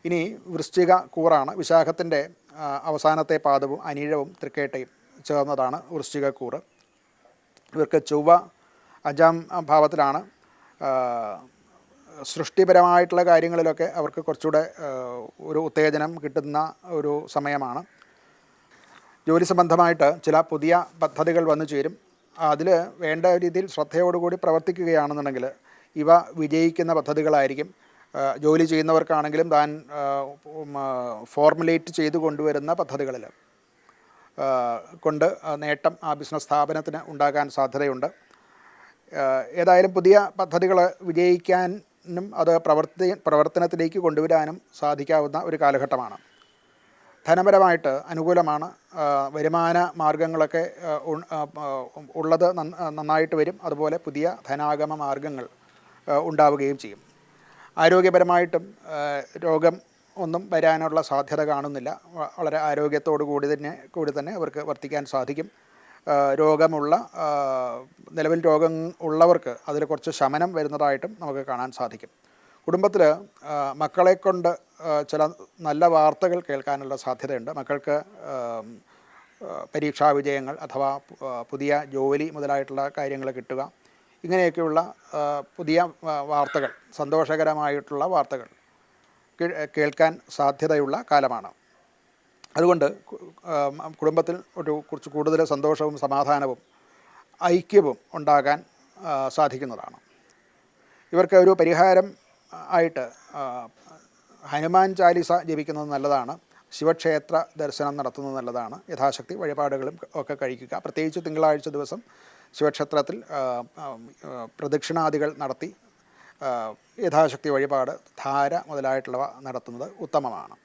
ഇനി വൃശ്ചിക കൂറാണ്. വിശാഖത്തിൻ്റെ അവസാനത്തെ പാദവും അനിഴവും തൃക്കേട്ടയും ചേർന്നതാണ് വൃശ്ചിക കൂറ്. ഇവർക്ക് ചൊവ്വ 5-ാം ഭാവത്തിലാണ്. സൃഷ്ടിപരമായിട്ടുള്ള കാര്യങ്ങളിലൊക്കെ അവർക്ക് കുറച്ചുകൂടെ ഒരു ഉത്തേജനം കിട്ടുന്ന ഒരു സമയമാണ്. ജോലി സംബന്ധമായിട്ട് ചില പുതിയ പദ്ധതികൾ വന്നു ചേരും. അതിൽ വേണ്ട രീതിയിൽ ശ്രദ്ധയോടുകൂടി പ്രവർത്തിക്കുകയാണെന്നുണ്ടെങ്കിൽ ഇവ വിജയിക്കുന്ന പദ്ധതികളായിരിക്കും. ജോലി ചെയ്യുന്നവർക്കാണെങ്കിലും താൻ ഫോർമുലേറ്റ് ചെയ്തു കൊണ്ടുവരുന്ന പദ്ധതികളിൽ കൊണ്ട് നേട്ടം ആ ബിസിനസ് സ്ഥാപനത്തിന് ഉണ്ടാകാൻ സാധ്യതയുണ്ട്. ഏതായാലും പുതിയ പദ്ധതികൾ വിജയിക്കാനും അത് പ്രവർത്തനത്തിലേക്ക് കൊണ്ടുവരാനും സാധിക്കാവുന്ന ഒരു കാലഘട്ടമാണ്. ധനപരമായിട്ട് അനുകൂലമാണ്. വരുമാന മാർഗങ്ങളൊക്കെ ഉള്ളത് നന്നായിട്ട് വരും. അതുപോലെ പുതിയ ധനാഗമ മാർഗങ്ങൾ ഉണ്ടാവുകയും ചെയ്യും. ആരോഗ്യപരമായിട്ടും രോഗം ഒന്നും വരാനുള്ള സാധ്യത കാണുന്നില്ല. വളരെ ആരോഗ്യത്തോടു കൂടി തന്നെ അവർക്ക് വർത്തിക്കാൻ സാധിക്കും. നിലവിൽ രോഗം ഉള്ളവർക്ക് അതിൽ കുറച്ച് ശമനം വരുന്നതായിട്ടും നമുക്ക് കാണാൻ സാധിക്കും. കുടുംബത്തിൽ മക്കളെ കൊണ്ട് ചില നല്ല വാർത്തകൾ കേൾക്കാനുള്ള സാധ്യതയുണ്ട്. മക്കൾക്ക് പരീക്ഷാ വിജയങ്ങൾ അഥവാ പുതിയ ജോലി മുതലായിട്ടുള്ള കാര്യങ്ങൾ കിട്ടുക, ഇങ്ങനെയൊക്കെയുള്ള പുതിയ വാർത്തകൾ, സന്തോഷകരമായിട്ടുള്ള വാർത്തകൾ കേൾക്കാൻ സാധ്യതയുള്ള കാലമാണ്. അതുകൊണ്ട് കുടുംബത്തിൽ കുറച്ച് കൂടുതൽ സന്തോഷവും സമാധാനവും ഐക്യവും ഉണ്ടാകാൻ സാധിക്കുന്നതാണ്. ഇവർക്ക് ഒരു പരിഹാരം ആയിട്ട് ഹനുമാൻ ചാലിസ ജപിക്കുന്നത് നല്ലതാണ്. ശിവക്ഷേത്ര ദർശനം നടത്തുന്നത് നല്ലതാണ്. യഥാശക്തി വഴിപാടുകളും ഒക്കെ കഴിക്കുക. പ്രത്യേകിച്ച് തിങ്കളാഴ്ച ദിവസം ശിവക്ഷേത്രത്തിൽ പ്രദക്ഷിണാദികൾ നടത്തി യഥാശക്തി വഴിപാട്, ധാര മുതലായിട്ടുള്ളവ നടത്തുന്നത് ഉത്തമമാണ്.